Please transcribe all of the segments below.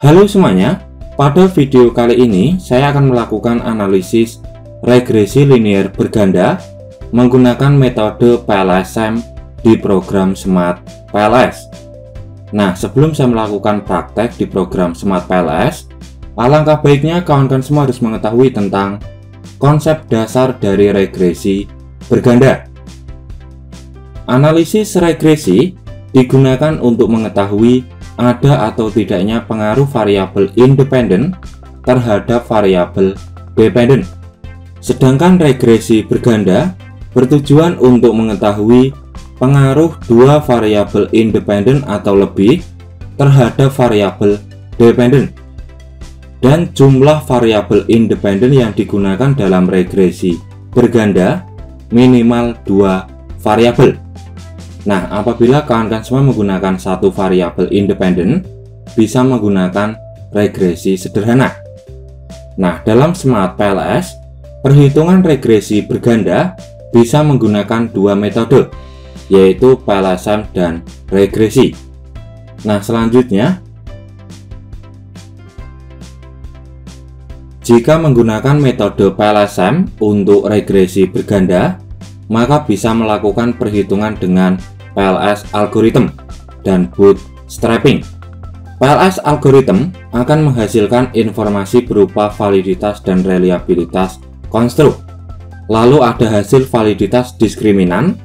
Halo semuanya, pada video kali ini saya akan melakukan analisis regresi linear berganda menggunakan metode PLSM di program Smart PLS. Nah, sebelum saya melakukan praktek di program Smart PLS, alangkah baiknya kawan-kawan semua harus mengetahui tentang konsep dasar dari regresi berganda. Analisis regresi digunakan untuk mengetahui ada atau tidaknya pengaruh variabel independen terhadap variabel dependen. Sedangkan regresi berganda bertujuan untuk mengetahui pengaruh dua variabel independen atau lebih terhadap variabel dependen. Dan jumlah variabel independen yang digunakan dalam regresi berganda minimal 2 variabel. Nah, apabila kawan-kawan semua menggunakan satu variabel independen, bisa menggunakan regresi sederhana. Nah, dalam Smart PLS, perhitungan regresi berganda bisa menggunakan dua metode, yaitu PLSM dan regresi. Nah, selanjutnya, jika menggunakan metode PLSM untuk regresi berganda, maka bisa melakukan perhitungan dengan PLS algorithm dan bootstrapping. PLS algorithm akan menghasilkan informasi berupa validitas dan reliabilitas konstruk. Lalu ada hasil validitas diskriminan,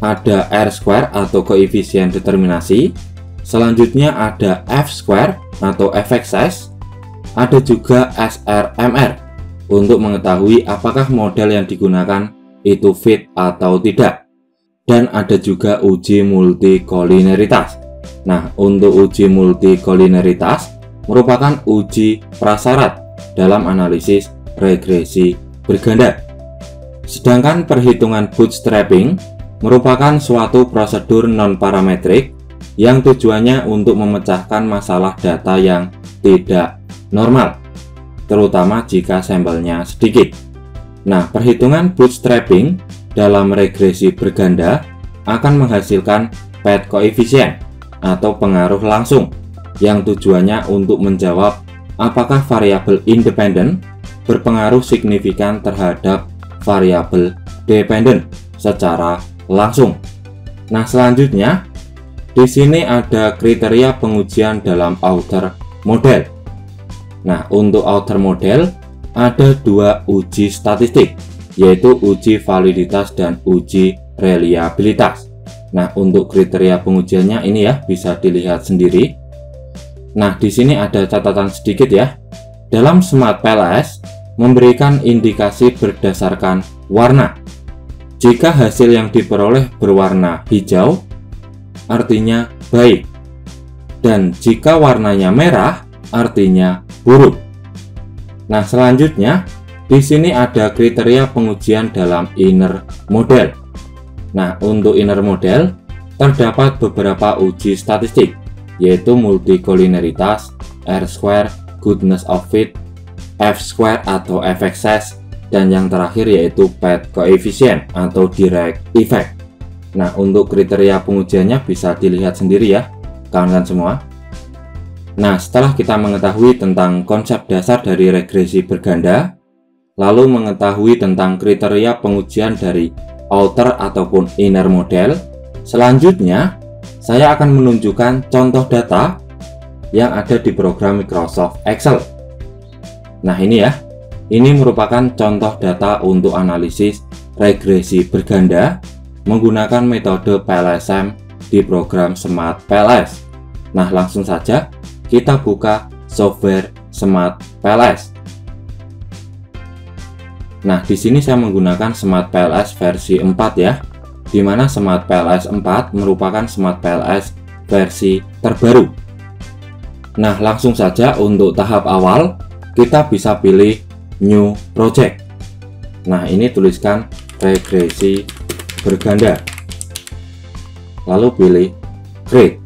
ada R-square atau koefisien determinasi, selanjutnya ada F-square atau FXS, ada juga SRMR untuk mengetahui apakah model yang digunakan itu fit atau tidak. Dan ada juga uji multikolineritas. Nah, untuk uji multikolineritas merupakan uji prasyarat dalam analisis regresi berganda. Sedangkan perhitungan bootstrapping merupakan suatu prosedur non-parametrik yang tujuannya untuk memecahkan masalah data yang tidak normal, terutama jika sampelnya sedikit. Nah, perhitungan bootstrapping dalam regresi berganda akan menghasilkan path coefficient atau pengaruh langsung yang tujuannya untuk menjawab apakah variabel independen berpengaruh signifikan terhadap variabel dependen secara langsung. Nah, selanjutnya di sini ada kriteria pengujian dalam outer model. Nah, untuk outer model ada dua uji statistik, yaitu uji validitas dan uji reliabilitas. Nah, untuk kriteria pengujiannya ini ya bisa dilihat sendiri. Nah, di sini ada catatan sedikit ya. Dalam Smart PLS memberikan indikasi berdasarkan warna. Jika hasil yang diperoleh berwarna hijau, artinya baik. Dan jika warnanya merah, artinya buruk. Nah, selanjutnya di sini ada kriteria pengujian dalam inner model. Nah, untuk inner model terdapat beberapa uji statistik, yaitu multikolineritas, R-square, goodness of fit, F-square atau FXS, dan yang terakhir yaitu path coefficient atau direct effect. Nah, untuk kriteria pengujiannya bisa dilihat sendiri ya, kawan-kawan semua. Nah, setelah kita mengetahui tentang konsep dasar dari regresi berganda, lalu mengetahui tentang kriteria pengujian dari outer ataupun inner model, selanjutnya saya akan menunjukkan contoh data yang ada di program Microsoft Excel. Nah, ini ya, ini merupakan contoh data untuk analisis regresi berganda menggunakan metode PLSM di program Smart PLS. Nah, langsung saja kita buka software Smart PLS. Nah, di sini saya menggunakan Smart PLS versi 4 ya, di mana Smart PLS 4 merupakan Smart PLS versi terbaru. Nah, langsung saja untuk tahap awal kita bisa pilih New Project. Nah, ini tuliskan regresi berganda, lalu pilih Create.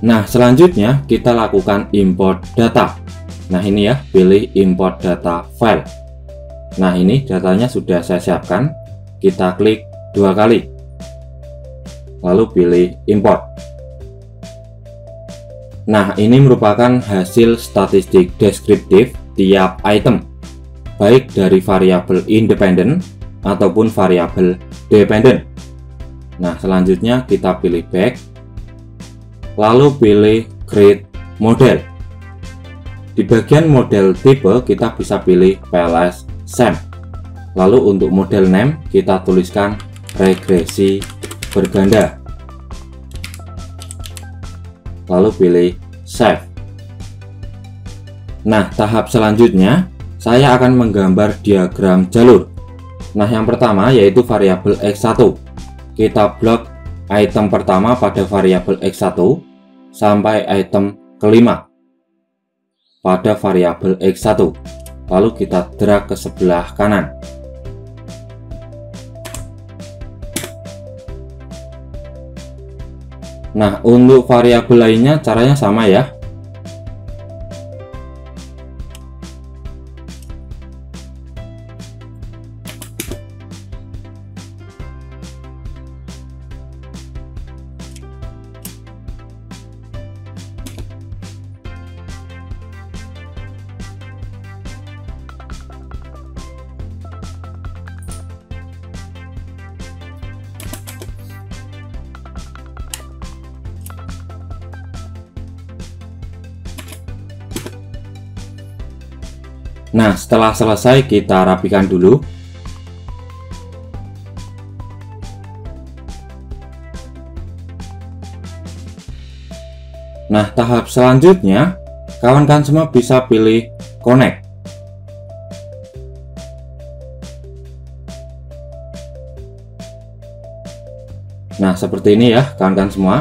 Nah, selanjutnya kita lakukan import data. Nah, ini ya, pilih import data file. Nah, ini datanya sudah saya siapkan. Kita klik 2 kali, lalu pilih import. Nah, ini merupakan hasil statistik deskriptif tiap item, baik dari variabel independen ataupun variabel dependen. Nah, selanjutnya kita pilih back, lalu pilih create model. Di bagian model tipe kita bisa pilih PLS SAM. Lalu untuk model name kita tuliskan regresi berganda. Lalu pilih save. Nah, tahap selanjutnya saya akan menggambar diagram jalur. Nah, yang pertama yaitu variabel X1. Kita blok item pertama pada variabel X1 sampai item kelima pada variabel X1. Lalu kita drag ke sebelah kanan. Nah, untuk variabel lainnya caranya sama ya. Nah, setelah selesai kita rapikan dulu. Nah, tahap selanjutnya kawan-kawan semua bisa pilih connect. Nah, seperti ini ya kawan-kawan semua.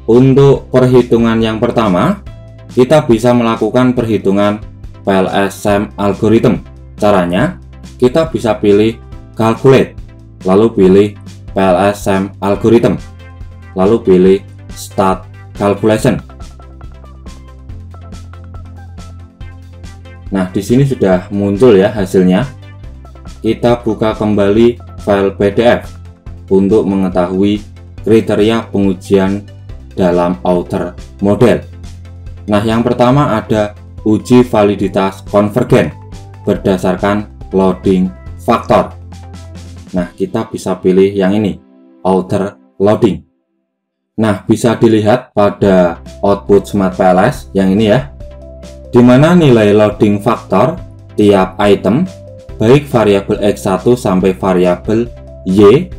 Untuk perhitungan yang pertama, kita bisa melakukan perhitungan PLS SAM algorithm. Caranya, kita bisa pilih calculate, lalu pilih PLS SAM algorithm, lalu pilih start calculation. Nah, di sini sudah muncul ya hasilnya. Kita buka kembali file PDF untuk mengetahui kriteria pengujian dalam outer model. Nah, yang pertama ada uji validitas konvergen berdasarkan loading faktor. Nah, kita bisa pilih yang ini, outer loading. Nah, bisa dilihat pada output Smart PLS yang ini ya, di mana nilai loading faktor tiap item, baik variabel X1 sampai variabel Y,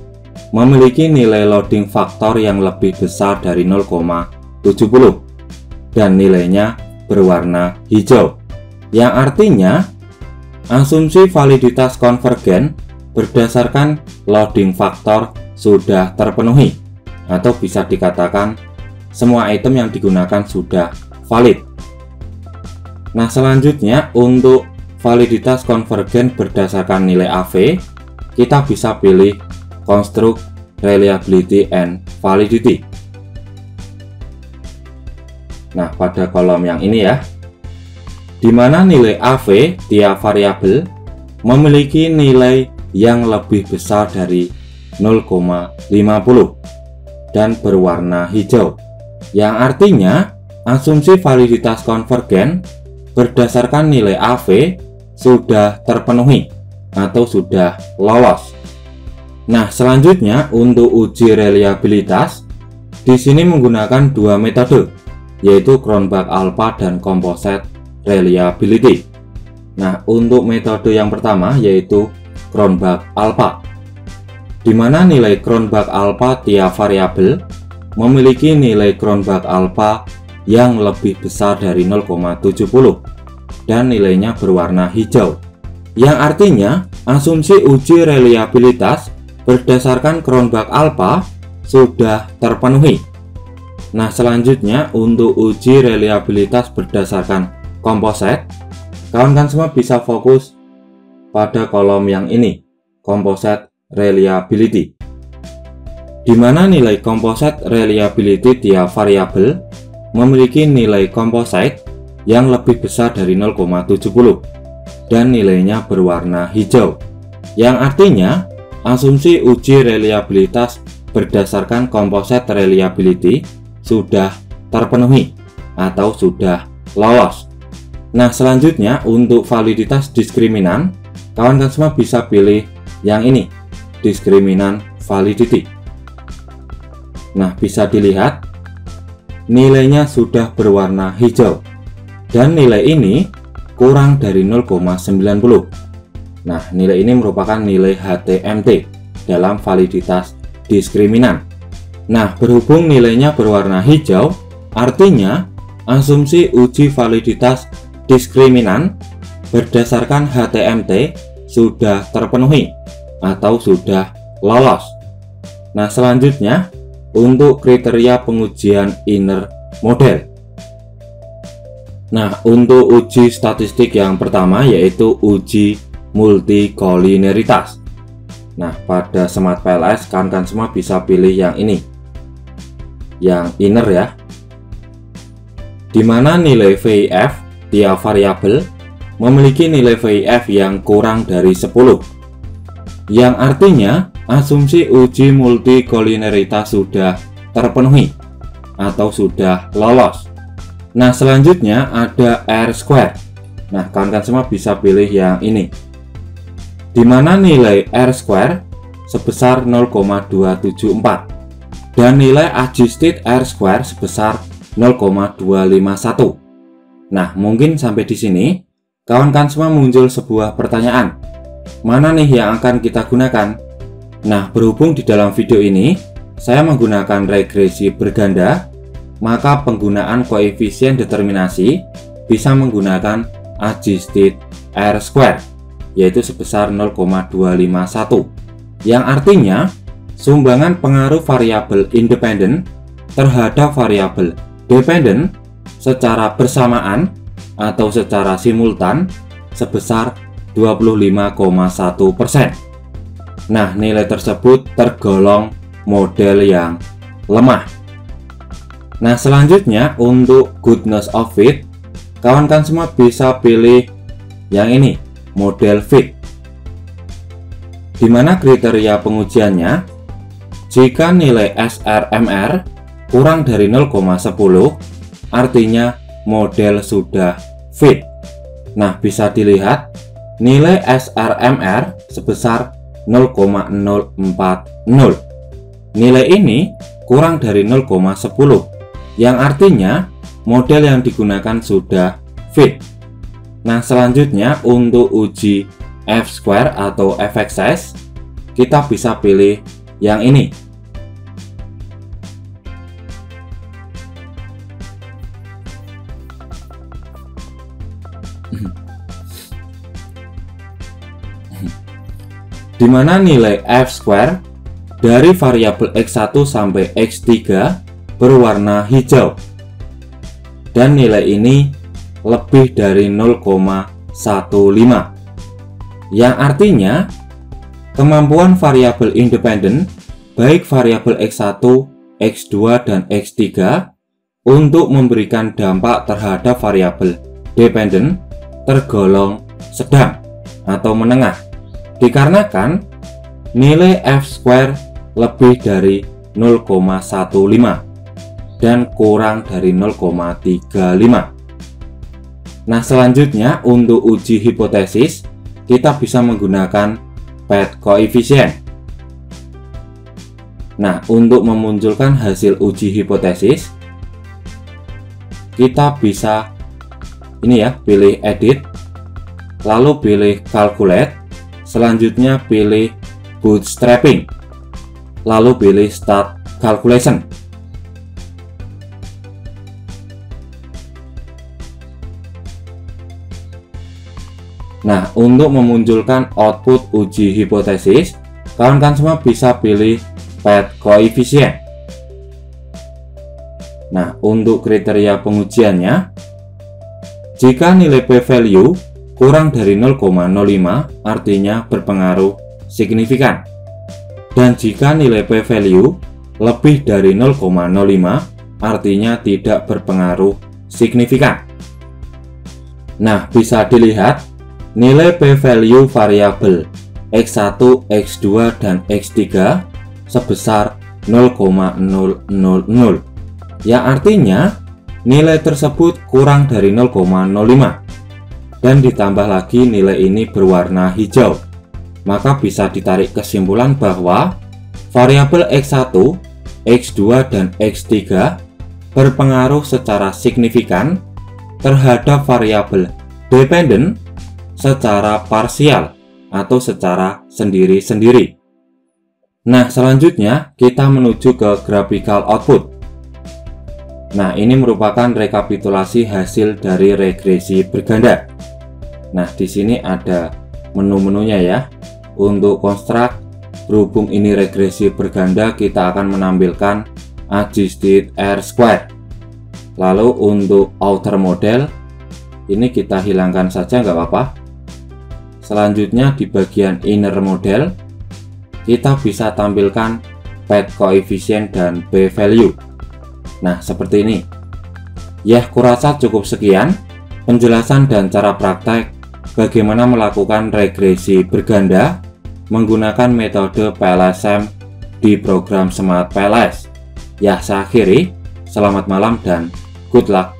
memiliki nilai loading faktor yang lebih besar dari 0,70 dan nilainya berwarna hijau, yang artinya asumsi validitas konvergen berdasarkan loading faktor sudah terpenuhi, atau bisa dikatakan semua item yang digunakan sudah valid. Nah, selanjutnya untuk validitas konvergen berdasarkan nilai AV, kita bisa pilih construct reliability and validity. Nah, pada kolom yang ini ya, di mana nilai AV tiap variabel memiliki nilai yang lebih besar dari 0,50 dan berwarna hijau, yang artinya asumsi validitas konvergen berdasarkan nilai AV sudah terpenuhi atau sudah lolos. Nah, selanjutnya untuk uji reliabilitas di sini menggunakan dua metode, yaitu Cronbach Alpha dan Composite Reliability. Nah, untuk metode yang pertama yaitu Cronbach Alpha, di mana nilai Cronbach Alpha tiap variabel memiliki nilai Cronbach Alpha yang lebih besar dari 0,70 dan nilainya berwarna hijau, yang artinya asumsi uji reliabilitas berdasarkan Cronbach Alpha sudah terpenuhi. Nah, selanjutnya untuk uji reliabilitas berdasarkan composite, kawan-kawan semua bisa fokus pada kolom yang ini, composite reliability, di mana nilai composite reliability tiap variabel memiliki nilai composite yang lebih besar dari 0,70 dan nilainya berwarna hijau, yang artinya asumsi uji reliabilitas berdasarkan composite reliability sudah terpenuhi atau sudah lolos. Nah, selanjutnya untuk validitas diskriminan, kawan-kawan semua bisa pilih yang ini, diskriminan validity. Nah, bisa dilihat nilainya sudah berwarna hijau dan nilai ini kurang dari 0,90. Nah, nilai ini merupakan nilai HTMT dalam validitas diskriminan. Nah, berhubung nilainya berwarna hijau, artinya asumsi uji validitas diskriminan berdasarkan HTMT sudah terpenuhi atau sudah lolos. Nah, selanjutnya untuk kriteria pengujian inner model. Nah, untuk uji statistik yang pertama yaitu uji multikolineritas. Nah, pada Smart PLS kawan-kawan semua bisa pilih yang ini, yang inner ya, dimana nilai VIF tiap variabel memiliki nilai VIF yang kurang dari 10, yang artinya asumsi uji multikolineritas sudah terpenuhi atau sudah lolos. Nah, selanjutnya ada R-square. Nah, kawan-kawan semua bisa pilih yang ini, dimana nilai R-square sebesar 0,274 dan nilai adjusted R-square sebesar 0,251. Nah, mungkin sampai di sini kawan-kawan semua muncul sebuah pertanyaan, mana nih yang akan kita gunakan? Nah, berhubung di dalam video ini saya menggunakan regresi berganda, maka penggunaan koefisien determinasi bisa menggunakan adjusted R-square, yaitu sebesar 0,251, yang artinya sumbangan pengaruh variabel independen terhadap variabel dependen secara bersamaan atau secara simultan sebesar 25,1%. Nah, nilai tersebut tergolong model yang lemah. Nah, selanjutnya untuk goodness of fit, kawan-kawan semua bisa pilih yang ini, model fit, dimana kriteria pengujiannya jika nilai SRMR kurang dari 0,10 artinya model sudah fit. Nah, bisa dilihat nilai SRMR sebesar 0,040. Nilai ini kurang dari 0,10, yang artinya model yang digunakan sudah fit. Nah, selanjutnya untuk uji F-square atau FXS, kita bisa pilih yang ini, dimana nilai F-square dari variabel X1 sampai X3 berwarna hijau dan nilai ini lebih dari 0,15, yang artinya kemampuan variabel independen baik variabel X1, X2, dan X3 untuk memberikan dampak terhadap variabel dependen tergolong sedang atau menengah, dikarenakan nilai F-square lebih dari 0,15 dan kurang dari 0,35. Nah, selanjutnya untuk uji hipotesis kita bisa menggunakan PET coefficient. Nah, untuk memunculkan hasil uji hipotesis kita bisa ini ya, pilih edit, lalu pilih calculate, selanjutnya pilih bootstrapping, lalu pilih start calculation. Nah, untuk memunculkan output uji hipotesis, kawan-kawan semua bisa pilih PET coefficient. Nah, untuk kriteria pengujiannya, jika nilai p-value kurang dari 0,05 artinya berpengaruh signifikan, dan jika nilai p-value lebih dari 0,05 artinya tidak berpengaruh signifikan. Nah, bisa dilihat nilai p-value variabel X1, X2, dan X3 sebesar 0,000, yang artinya nilai tersebut kurang dari 0,05 dan ditambah lagi nilai ini berwarna hijau, maka bisa ditarik kesimpulan bahwa variabel X1, X2, dan X3 berpengaruh secara signifikan terhadap variabel dependen secara parsial atau secara sendiri-sendiri. Nah, selanjutnya kita menuju ke graphical output. Nah, ini merupakan rekapitulasi hasil dari regresi berganda. Nah, di sini ada menu-menunya ya. Untuk construct, berhubung ini regresi berganda, kita akan menampilkan adjusted R square. Lalu untuk outer model, ini kita hilangkan saja nggak apa-apa. Selanjutnya di bagian inner model, kita bisa tampilkan path coefficient dan p value. Nah, seperti ini. Ya, kurasa cukup sekian penjelasan dan cara praktek bagaimana melakukan regresi berganda menggunakan metode PLSM di program Smart PLS. Ya, saya akhiri. Selamat malam dan good luck.